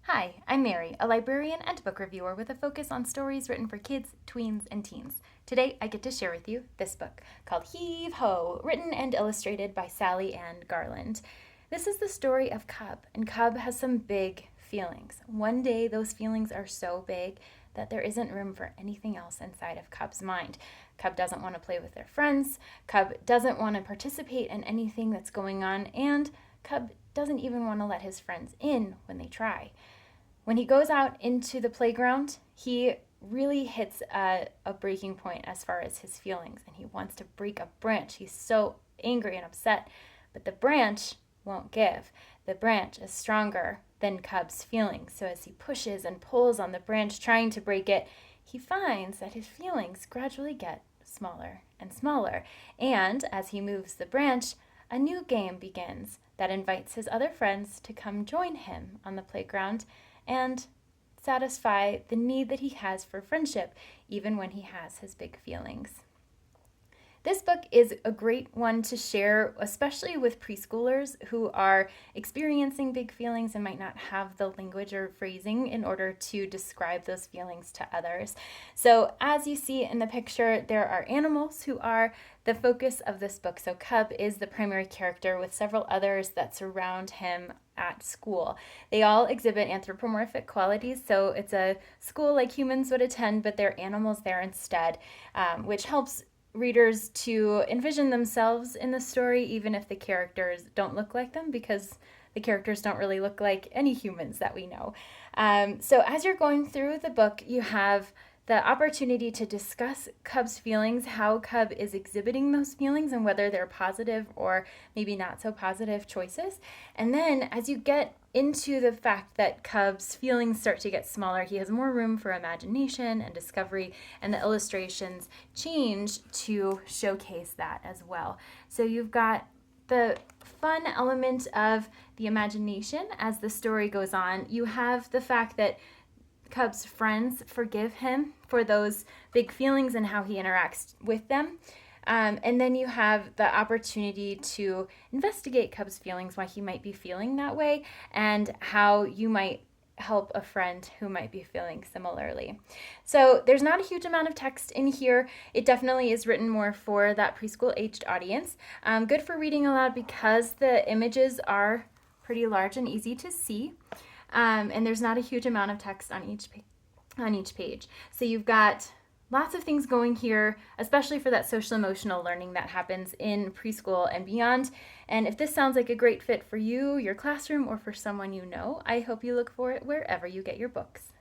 Hi, I'm Mary, a librarian and book reviewer with a focus on stories written for kids, tweens, and teens. Today, I get to share with you this book called Heave, written and illustrated by Sally Ann Garland. This is the story of Cub, and Cub has some big feelings. One day, those feelings are so big that there isn't room for anything else inside of Cub's mind. Cub doesn't want to play with their friends, Cub doesn't want to participate in anything that's going on, and Cub doesn't even want to let his friends in when they try. When he goes out into the playground, he really hits a breaking point as far as his feelings, and he wants to break a branch. He's so angry and upset, but the branch won't give. The branch is stronger than Cub's feelings, so as he pushes and pulls on the branch trying to break it, he finds that his feelings gradually get smaller and smaller, and as he moves the branch, a new game begins that invites his other friends to come join him on the playground and satisfy the need that he has for friendship, even when he has his big feelings. This book is a great one to share, especially with preschoolers who are experiencing big feelings and might not have the language or phrasing in order to describe those feelings to others. So, as you see in the picture, there are animals who are the focus of this book. So, Cub is the primary character with several others that surround him at school. They all exhibit anthropomorphic qualities, so it's a school like humans would attend, but they're animals there instead, which helps readers to envision themselves in the story, even if the characters don't look like them, because the characters don't really look like any humans that we know. So as you're going through the book, you have the opportunity to discuss Cub's feelings, how Cub is exhibiting those feelings, and whether they're positive or maybe not so positive choices. And then as you get into the fact that Cub's feelings start to get smaller, he has more room for imagination and discovery, and the illustrations change to showcase that as well. So you've got the fun element of the imagination as the story goes on. You have the fact that Cub's friends forgive him for those big feelings and how he interacts with them. And then you have the opportunity to investigate Cub's feelings, why he might be feeling that way, and how you might help a friend who might be feeling similarly. So there's not a huge amount of text in here. It definitely is written more for that preschool aged audience. Good for reading aloud because the images are pretty large and easy to see. And there's not a huge amount of text on each page. So you've got lots of things going here, especially for that social emotional learning that happens in preschool and beyond. And if this sounds like a great fit for you, your classroom, or for someone you know, I hope you look for it wherever you get your books.